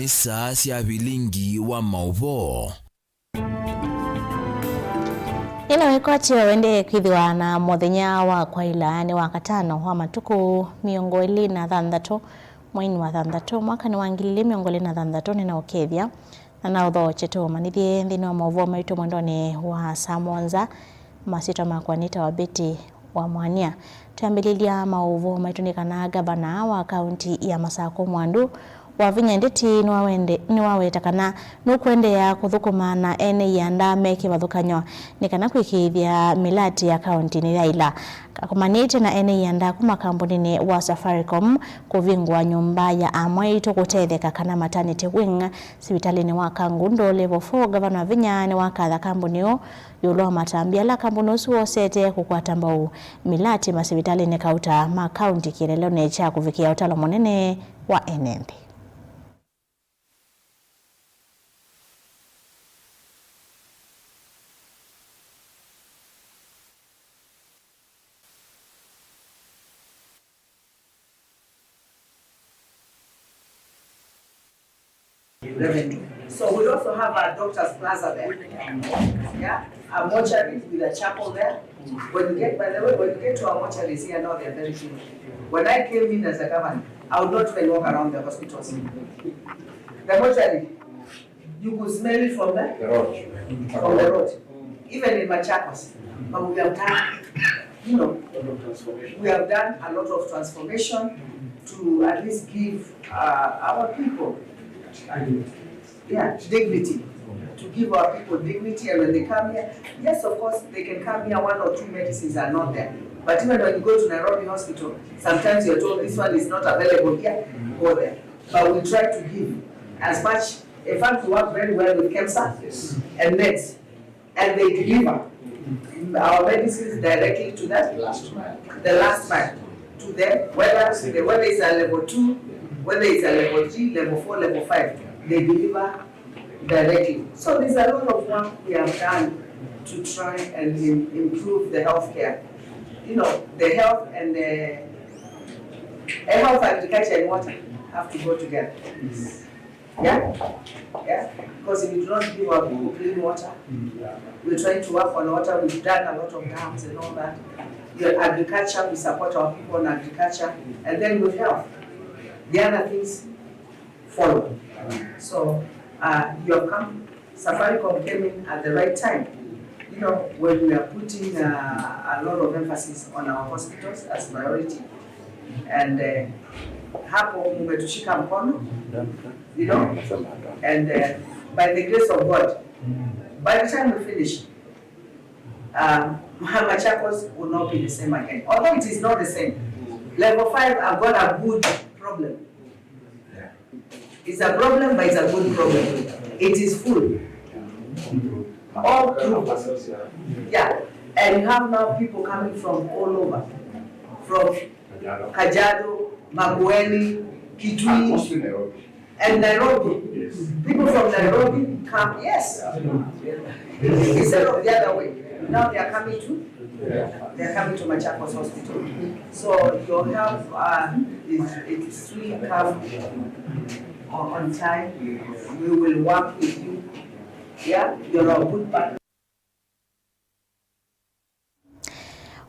ni saa cia bilingi wa mauvo. Ino wikoti wende kwithiwa na muthenya wa kwaila ni wa katano wa matuku miongo ili na thanthatu mwini wa thanthatu mwaka ni wa ngili miongo ili na thanthatu ni na ukethia na na utho chetu manithie nthini wa mauvo maitu mwendoni wa Samonza masito makwanita wa Beti wa Mwania. Tuambililia mauvo maitu ni kana gavana wa kaunti ya Masako Mwandu wa Vinya Ndeti ni waweta kana nukwendea kuthukuma na ene yanda meki wathukanyo ni kana kwikithia milati ya kaunti ni yaila kakumanite na ene yanda kuma kampuni wa Safaricom kuvingwa nyumba ya amwaito kutetheka kana maternity wing sibitalini wa Kangundo level 4. Gavana wa Vinya ni wakatha kampuni yulo matambia la kampuni suo sete kukwata mbau milati masibitalini kauta ma kaunti kireleo necha kuvikia utalo monene wa enembi. So we also have a doctor's plaza there. Yeah, a mortuary with a chapel there. When you get, by the way, when you get to our mortuaries here now, they're very clean. When I came in as a governor, I would not even walk around the hospitals. The mortuary, you could smell it from the road. From the road. Even in Machakos. But we have done, you know, we have done a lot of transformation to at least give our people dignity, to give our people dignity. And when they come here, yes, of course, they can come here, 1 or 2 medicines are not there. But even when you go to Nairobi Hospital, sometimes you're told this one is not available here, go there. But we try to give as much. In fact, we work very well with KEMSA and NETS, and they deliver our medicines directly to that the last mile to them, whether it's a level 2, whether it's a level 3, level 4, level 5, they deliver directly. So there's a lot of work we have done to try and improve the healthcare. You know, the health and health, agriculture and water have to go together. Yeah? Because if you do not give our people clean water, we're trying to work on water. We've done a lot of dams and all that. The agriculture, we support our people on agriculture, and then with health. The other things follow. So you have come, Safaricom came in at the right time. You know, when we are putting a lot of emphasis on our hospitals as priority. And hapo mumetushika mkono, you know, and by the grace of God, by the time we finish, Machakos will not be the same again. Although it is not the same. Level 5 have got a good problem. It's a problem, but it's a good problem. It is full. All through. Yeah. And you have now people coming from all over. From Kajiado, Makueni, Kitui, and Nairobi. Yes. People from Nairobi come, yes. Instead of the other way. Now they are coming to Machakos Hospital. So your health is really come on time. We will work with you. Yeah, you're a good partner.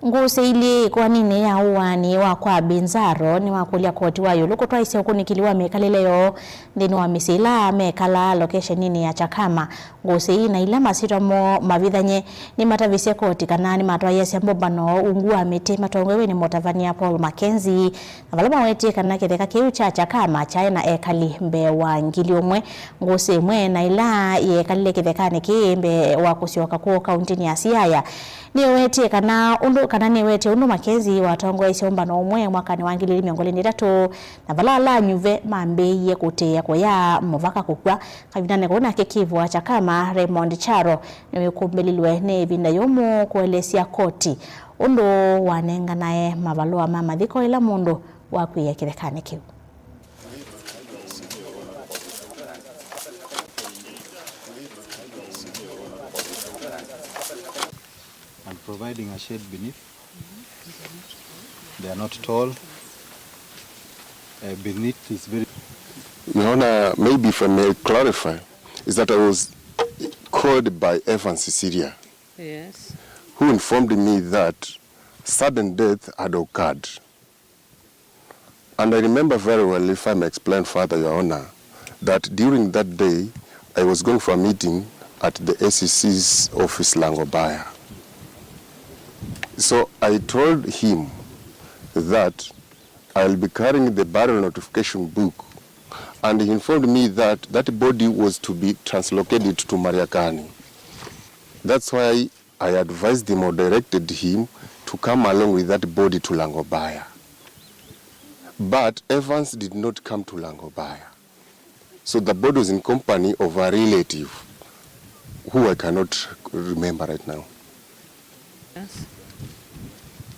Nguseili kwa nini ya uwani wa kwa Binzaro ni wakulia koti wayo luko twaise ukunikiliwa mekaleleo ndini wa misila mekala location nini ya Chakama. Nguseili na ila masito mo mavithanye ni matavisie koti kanani matwa yesi ambobano ungua miti matongwewe ni Motavania Paul Mackenzie na valama weti kanake teka kiu cha Chakama chae na ekali mbe wa ngili umwe. Nguse mwe na ila ye kalile kithekane kimbe wa kusioka kuo kauntini ya Siaya ni weti kana undu kanani wete undu Mackenzie watongo isiomba no umwe mwaka ni wangili miongoli ndatu na valala nyuve mambeye kutea kwa ya mvaka kukwa kavinane kuna kekivu wa Chakama Raymond Charo ni kumbelilwe ne vinda yomu kuelesia koti undu wanenga nae mavalua mama dhiko ila mundu wakuya kirekane kiu. And providing a shade beneath. They are not tall. Beneath is very Your Honor, maybe if I may clarify, is that I was called by Evans Cecilia, Yes. who informed me that sudden death had occurred. And I remember very well, if I may explain further, Your Honor, that during that day, I was going for a meeting at the ACC's office, Langobaya. So I told him that I'll be carrying the burial notification book, and he informed me that that body was to be translocated to Mariakani. That's why I advised him or directed him to come along with that body to Langobaya. But Evans did not come to Langobaya. So the body was in company of a relative who I cannot remember right now. Yes.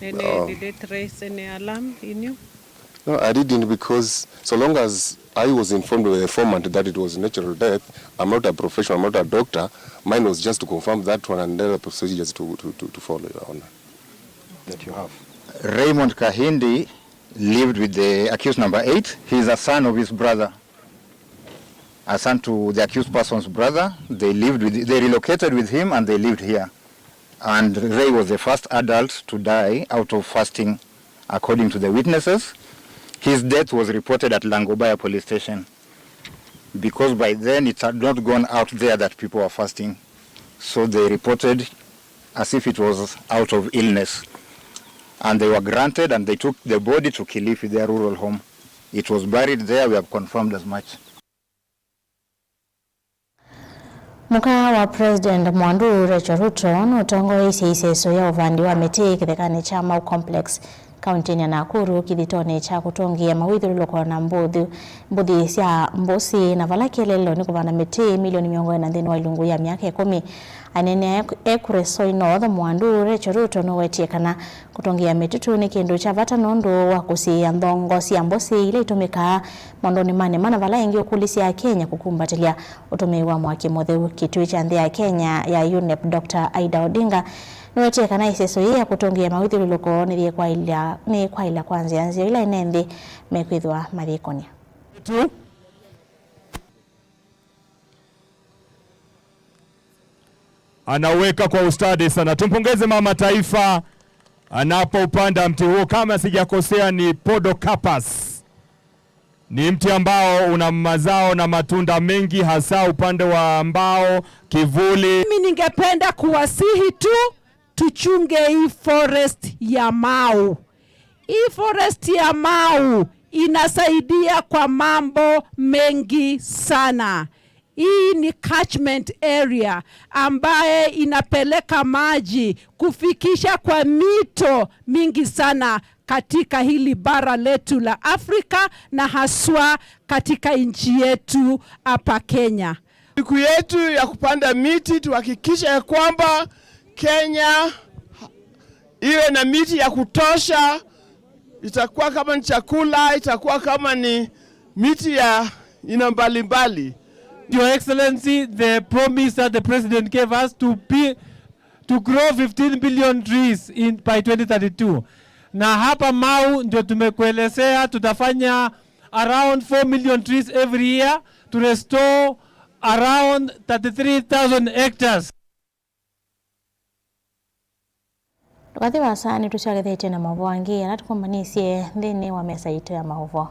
Did it raise any alarm in you? No, I didn't, because so long as I was informed by the informant that it was natural death, I'm not a professional, I'm not a doctor. Mine was just to confirm that one and other procedures to follow, Your Honor. That you have. Raymond Kahindi lived with the accused number 8. He is a son of his brother. A son to the accused person's brother. They relocated with him and they lived here. And Ray was the first adult to die out of fasting, according to the witnesses. His death was reported at Langobaya police station, because by then it had not gone out there that people were fasting. So they reported as if it was out of illness. And they were granted, and they took the body to Kilifi, their rural home. It was buried there. We have confirmed as much. Muka wa President Mwandu Rachel Ruto nutongo iseso ya uvandi wa meti kithekani cha Mau Complex kaunti ya Nakuru kithitone cha kutongia mawithirilo na mbudhi cia mbosi na valakelelo ni kuvana meti milioni 40 wa ilungu ya miaka 10. Anene ekureso inotho Mwandu Rachel Ruto nowetie kana kutongia metitu ni kindu cha vata nondo wa kusia ndongo cia mbosi ile itumika mondoni mane mana vala ingi okulisi ya Kenya kukumbatilia utumiwa mwaki motheu kitui cha ya Kenya ya UNEP Dr. Aida Odinga nowetie kana iseso ya kutongia mawithirilo ni kwa ila kwanza yanzio ila inende mekwithwa marikonia tu anaweka kwa ustadi sana. Tumpongeze mama taifa anapoupanda mti huo. Kama sijakosea ni Podocarpus. Ni mti ambao una mazao na matunda mengi, hasa upande wa mbao, kivuli. Mimi ningependa kuwasihi tu tuchunge hii forest ya Mau. Hii forest ya Mau inasaidia kwa mambo mengi sana. Hii ni catchment area ambaye inapeleka maji kufikisha kwa mito mingi sana katika hili bara letu la Afrika na haswa katika nchi yetu hapa Kenya. Siku yetu ya kupanda miti tuhakikisha ya kwamba Kenya iwe na miti ya kutosha. Itakuwa kama ni chakula, itakuwa kama ni miti ya ina mbalimbali. Your Excellency, the promise that the President gave us to grow 15 billion trees by 2032. Na hapa Mau ndio tumekuelezea tutafanya around 4 million trees every year to restore around 33,000 hectares. Tukati wasani tusiagethete na mahovo angi na tukombanisie thini wa mesa itu ya mahovo.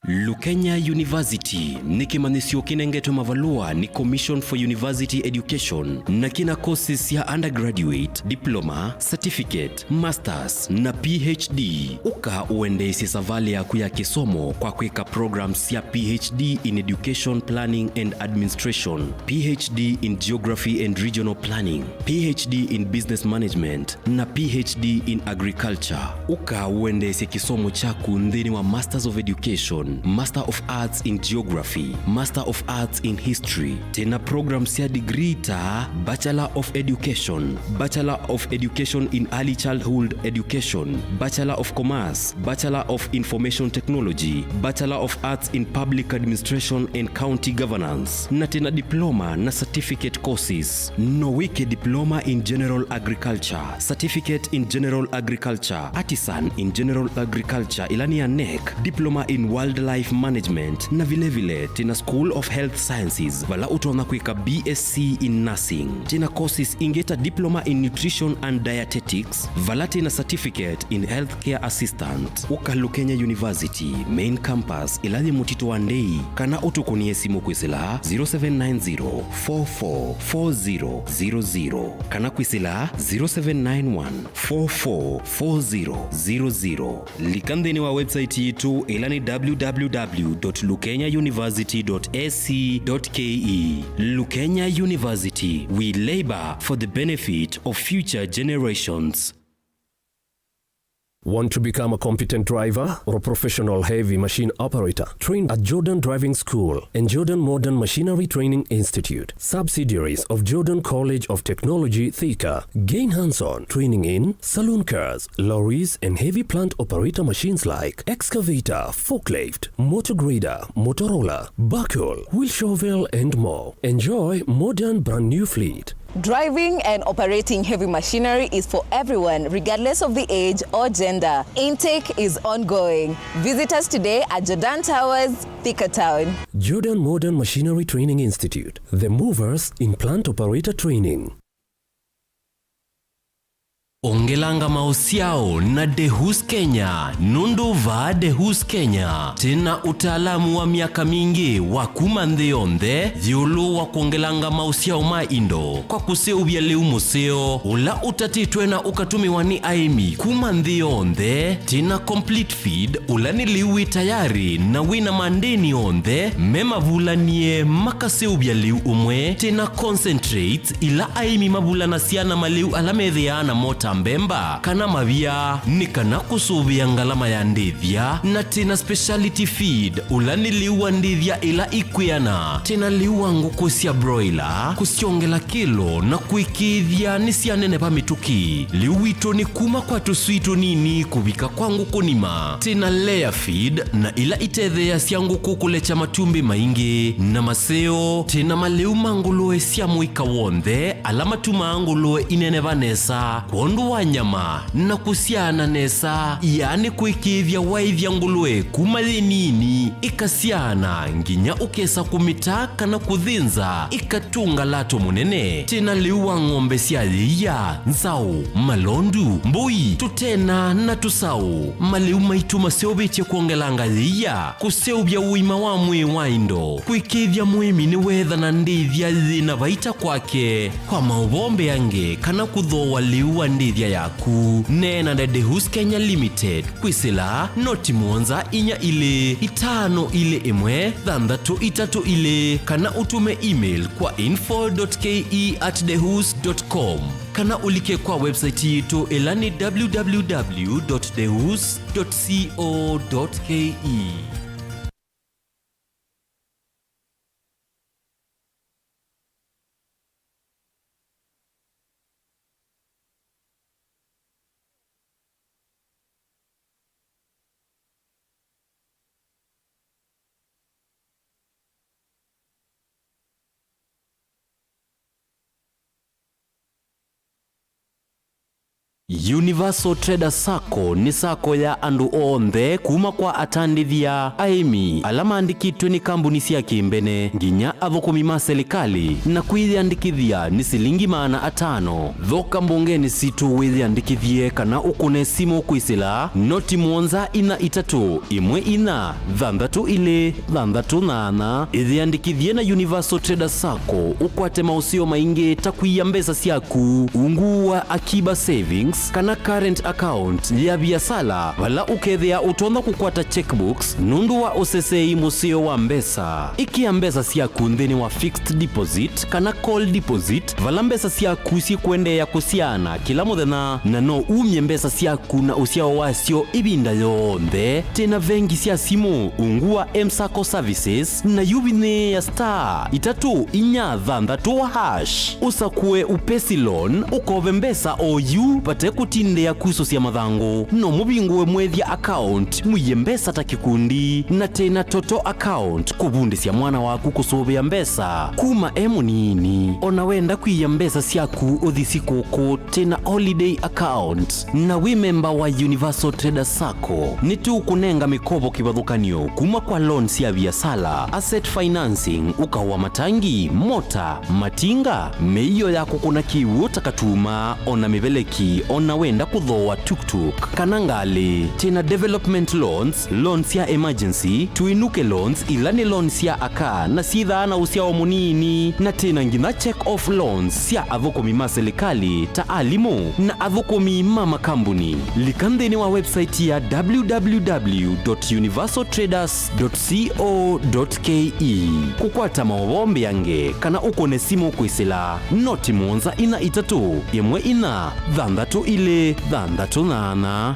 Lukenya University ni kimanisio kinengeto mavalua ni Commission for University Education na kina courses ya undergraduate, diploma, certificate, masters na PhD. Uka uendesi savali ya kuya kisomo kwa kweka programs ya PhD in Education Planning and Administration, PhD in Geography and Regional Planning, PhD in Business Management na PhD in Agriculture. Uka uendesi kisomo chaku ndini wa Masters of Education, Master Master of Arts in Geography, Master of Arts in History. Tena program sia degree ta Bachelor of Education, Bachelor of Education in Early Childhood Education, Bachelor of Commerce, Bachelor of Information Technology, Bachelor of Arts in Public Administration and County Governance. Na tena diploma na certificate courses. Nowike diploma in General Agriculture, Certificate in General Agriculture, Artisan in General Agriculture ilani ya NEC, Diploma in Wildlife Management na vile tena School of Health Sciences vala utaona kuika BSc in Nursing. Tena courses ingeta Diploma in Nutrition and Dietetics vala tena Certificate in Healthcare Assistant. Uka Lukenya University Main Campus ilani Mutito Wandei kana utukunie simu kwisila 0790 444000 kana kwisila 0791444000. Likandeni wa website yetu ilani www.lukenyauniversity.ac.ke. Lukenya University, we labor for the benefit of future generations. Want to become a competent driver or a professional heavy machine operator? Trained at Jordan Driving School and Jordan Modern Machinery Training Institute, subsidiaries of Jordan College of Technology, Thika. Gain hands-on training in saloon cars, lorries, and heavy plant operator machines like excavator, forklift, motor grader, motor roller, backhoe, wheel shovel, and more. Enjoy modern brand new fleet. Driving and operating heavy machinery is for everyone, regardless of the age or gender. Intake is ongoing. Visit us today at Jordan Towers, Thika Town. Jordan Modern Machinery Training Institute, the movers in plant operator training. Ongelanga mausiao na Dehus Kenya, nundu va Dehus Kenya. Tena utaalamu wa miaka mingi wa kumandheonde, dhiulu wa kuongelanga mausiao maindo. Kwa kuseubia leu museo, ula utatitwe na ukatumiwa ni aimi. Kumandheonde, tena complete feed, ula ni liwi tayari na wina mandeni onde, mema vula nie makaseubia leu umwe, tena concentrate ila aimi mavula nasiana maleu alamedhiana mota mbemba kana mavia ni kana kusubia ngalama ya ndithia na tena speciality feed ulani liwa ndithia ila ikwiana tena liwa nguku sia broiler kusiongela kilo na kuikithia nisia nene pa mituki liwito ni kuma kwa tusuito nini kubika kwa nguku nima tena layer feed na ila itethea sia nguku kulecha matumbi maingi na maseo tena maleu manguluwe sia muika wonde alama tumanguluwe inene vanesa kondu wanyama na kusiana nesa yani kuikithia waithia nguluwe kumali nini ikasiana nginya ukesa kumitaka na kuthinza ikatunga lato munene tena liwa ngombe siadhiya nzao malondu mbui tutena na tusao maliu maituma seobeche kuongelanga dhiya kuseubia uima wa mwe waindo kuikithia muimi ni wetha na ndithia dhina vaita kwake kwa maubombe yange kana kuthoa liwa ndithia yaku nena na Dehus Kenya Limited kwisila noti mwonza inya ile itano ile imwe thandatu itatu ile kana utume email kwa info.ke@dehus.com kana ulike kwa website yetu elani www.dehus.co.ke. Universal Trader Sacco ni sako ya andu onthe kuma kwa atandithia aimi alama andikitwe ni kambuni cia kimbene nginya athukumi ma serikali na kwithiandikithia ni silingi maana atano thoka mbungeni situ withiandikithie kana ukune simu kwisila noti mwonza ina itatu imwe ina thandatu ile thandatu nana ithiandikithie na Universal Trader Sacco ukwate mausio maingi takuia mbesa ciaku ungu wa akiba savings savings kana current account ya biasala vala ukethia utonda kukwata checkbooks nundu wa usesei musio wa mbesa ikia mbesa siaku nthini wa fixed deposit kana call deposit vala mbesa siaku si kuendea kusiana kila muthenya na no umye mbesa siaku na usiao wasio ibinda yonthe tena vengi sia simu ungua M-Sacco services na yubine ya star 3-4-6 usakue upesi loan ukove mbesa oyu pate kutindea kuiso sia mathangu no mubingue mwethia account muye mbesa ta kikundi na tena toto account kubundi sia mwana waku kusubia mbesa kuma nini ona wenda kuiya mbesa siaku uthisi koko tena holiday account na we member wa Universal Traders Sacco ni tu kunenga mikobo kibadhukanio kuma kwa loan sia biasala asset financing ukawa matangi mota matinga meiyo yako kuna kiwu takatuma ona mibeleki ona wenda kudhoa tuktuk kanangali tena development loans ya emergency tuinuke loans ilani loans ya aka na sitha na usia omunini na tena ngina check off loans ya adhokomi maselikali taalimu na adhokomi mama kambuni likandeni wa website ya www.universaltraders.co.ke kukwata mawombe yange kana ukone simu kwisila noti monza ina itatu yemwe ina dhandatu ile dhandatu nana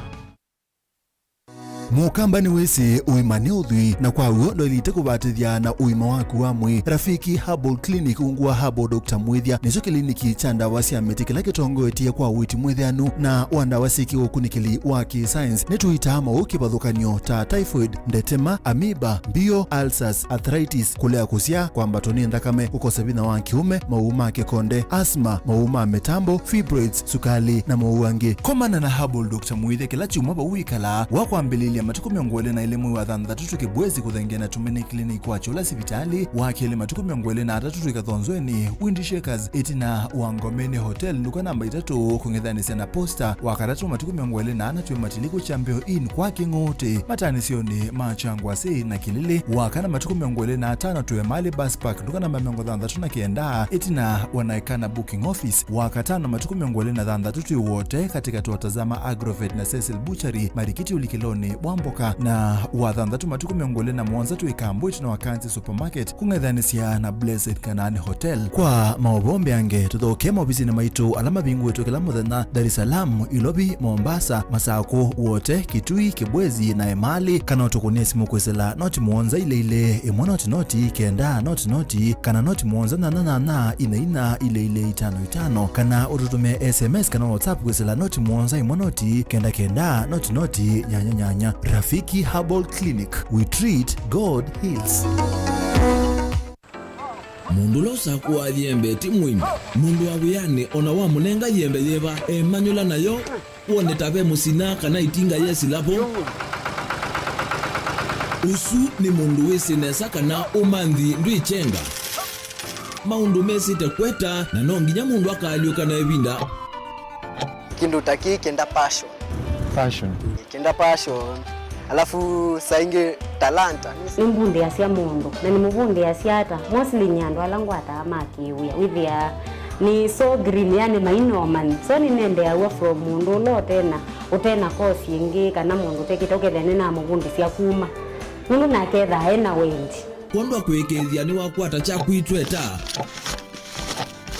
Mukambani wese uimane udhui na kwa uondo ilite kubatithia na uima waku wa mwi Rafiki Herbal Clinic ungua Herbal Dr. Mwithia nicho kliniki cha ndawa cia miti kila kitongo etia kwa witi mwithianu na wandawa siki ukunikili wa ki-science nituita mauki bathukanio ta typhoid, ndetema, amoeba, bio, ulcers, arthritis, kulea kusia kwa mbatoni ndakame, kukosa bina wa kiume, mauma kikonde, asma, mauma metambo, fibroids, sukali na mauange. Komana na Herbal Dr. Mwithia kila chuma ba uikala wakwambililia matuku miongwele na ile mwi wa dhandatu kibwezi kuthengena tumene clinic wa chola sibitali wakele matuku miongwele na atatu ikathonzweni Windy Shakers itina wangomeni hotel nuka namba 3 kung'ethanisia na posta wakaratu matuku miongwele na anatwe matiliku Champion Inn kwa kingote matanisioni machangwa sei na kilili wakana matuku miongwele na 5 tuwe mali bus park nuka namba 39 itina wanaikana booking office wakatano matuku miongwele na dhandatu wote katika tuwatazama Agrovet na Cecil Butchery marikiti ulikiloni Wamboka na wathandatu matuku miongole na mwanza tu ikambwiti na wakanzi supermarket kung'ethanisia na Blessed Kanani Hotel kwa maobombe yange tuthoke mobisi na maitu alama bingu wetu kila muthenya Dar es Salaam, Ilobi, Mombasa, Masako wote Kitui, Kibwezi na Emali kana utukunie simu kwesela noti mwanza ile imwa noti kenda noti kana noti mwanza na ina ile 55 kana ututume SMS kana WhatsApp kwesela noti mwanza imwa noti kenda noti nyanya. Rafiki Herbal Clinic, we treat, God heals. Mundu losa kuwa yembe timwimi mundu wabuyane ona wa munenga yembe yeba emanyula nayo uone tabe musina kana itinga yesi lapo usu ni mundu wese nesa kana umanthi ndu ichenga maundu mesite kweta na nonginya mundu akaliuka na ebinda kindu taki kenda passion alafu sainge talanta nimbundi asia mundu na nimubundi asiata mostly nyando alangu atamakiuya withia ni so green yani mainoman so ni nende awa from mundu lo tena kosi ingi kana mundu tekitokethene na mubundi sia kuma mundu naketha ena wendi kwandwa kwekethia ni wakwata cha kwitweta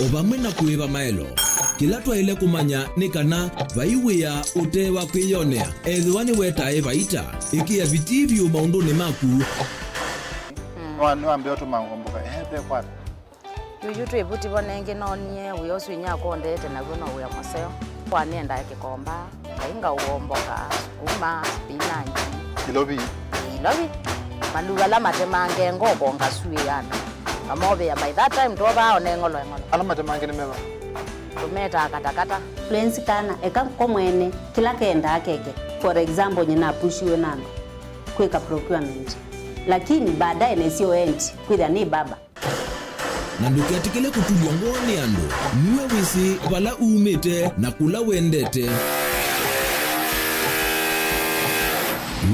obamwe na kuiba maelo kila twaile kumanya ni kana vaiwia utewa kwiyonea ethiwani wetae vaita ikia vitivyo maunduni maku niwambia otu mangomboka ehe kwata yuyu twebuti bonenge nonie uyoswinya kondete naguo no uya maseo kwanenda kikomba kainga uomboka sukuma spinach ilobi maluga la matemange ngoko ngasuyana amobe by that time toba onengolo ala matemange nimeva tumeta katakata Fluency kana eka komwene kila kenda akeke for example nyina pushiwe nando kweka procurement lakini baadaye nesio end kwitha ni baba na ndukiatikile kutulwa ngoni ando niwe wisi wala umete na kula wendete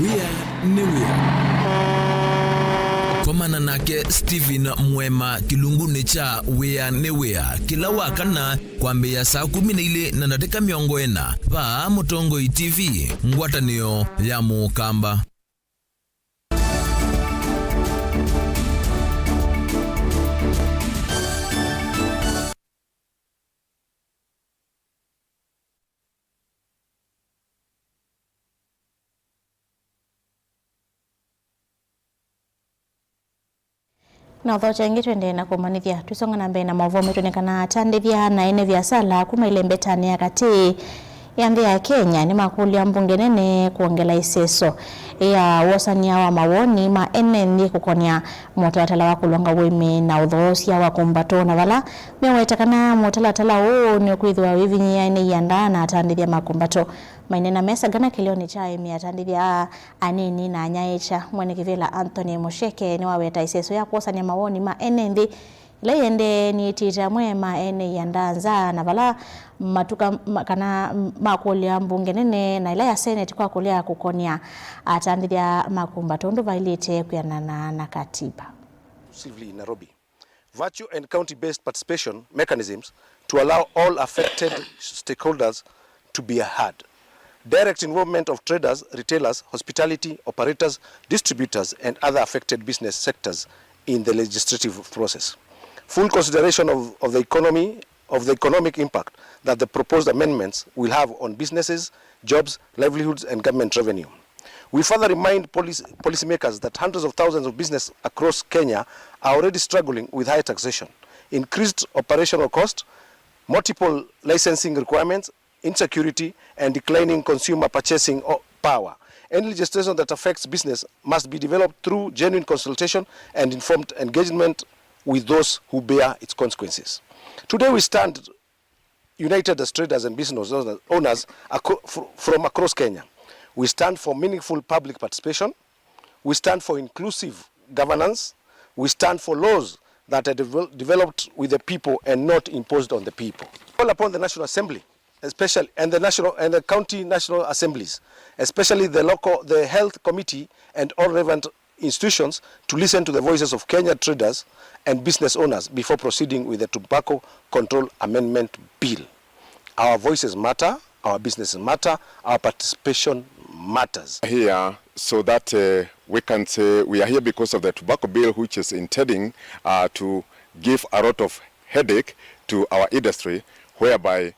wia andamana nake Stephen Mwema kilunguni cha Wea ni Wea kila wakana kwambia saa 12 na dakika 40 pa Mutongoi TV ngwatanio ya Mukamba. Na uthocha ingi twende na kumanithia tusonga na mbele na mavomo tuonekana tandithia na ene vya sala kuma ile mbetani ya kati ya nthi ya Kenya ni makulia mbunge nene kuongela iseso ya wasania wa mawoni ma ene kukonia mutalatala wa kulonga weme na uthosia wa kumbato na vala mewetakana mutalatala huu ni kwithwa wivinyia ene yanda na tandithia makumbato mainena mesa gana kilioni cha emi atandithia anini na anyaecha mwene kivela Anthony Mosheke ni waweta iseso ya kuosania mawoni ma ene nthi ile yende ni tita mwema ene yandanza na vala matuka kana makulia mbunge nene na ile ya Senate kwa kulia kukonia atandithia makumbato ndo vailete kuyanana na katiba. In Nairobi, virtue and county-based participation mechanisms to allow all affected stakeholders to be heard. Direct involvement of traders, retailers, hospitality, operators, distributors, and other affected business sectors in the legislative process. Full consideration of the economic impact that the proposed amendments will have on businesses, jobs, livelihoods, and government revenue. We further remind policymakers that hundreds of thousands of businesses across Kenya are already struggling with high taxation, increased operational cost, multiple licensing requirements, insecurity, and declining consumer purchasing power. Any legislation that affects business must be developed through genuine consultation and informed engagement with those who bear its consequences. Today we stand united as traders and business owners from across Kenya. We stand for meaningful public participation. We stand for inclusive governance. We stand for laws that are developed with the people and not imposed on the people. Call upon the National Assembly, especially and the county national assemblies, especially the health committee and all relevant institutions to listen to the voices of Kenya traders and business owners before proceeding with the Tobacco Control Amendment Bill. Our voices matter, our businesses matter, our participation matters. Here so that we can say we are here because of the tobacco bill, which is intending to give a lot of headache to our industry, whereby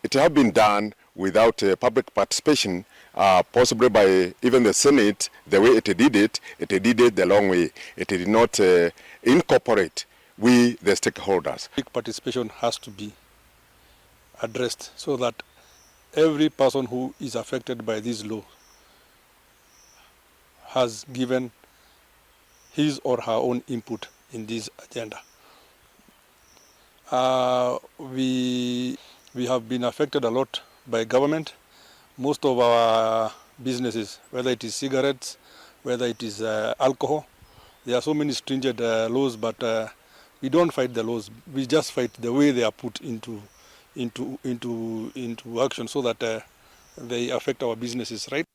it has been done without public participation, possibly by even the Senate. The way it did it the long way. It did not incorporate we, the stakeholders. Public participation has to be addressed so that every person who is affected by this law has given his or her own input in this agenda. We have been affected a lot by government. Most of our businesses, whether it is cigarettes, whether it is alcohol, there are so many stringent laws, but we don't fight the laws. We just fight the way they are put into action so that they affect our businesses, right?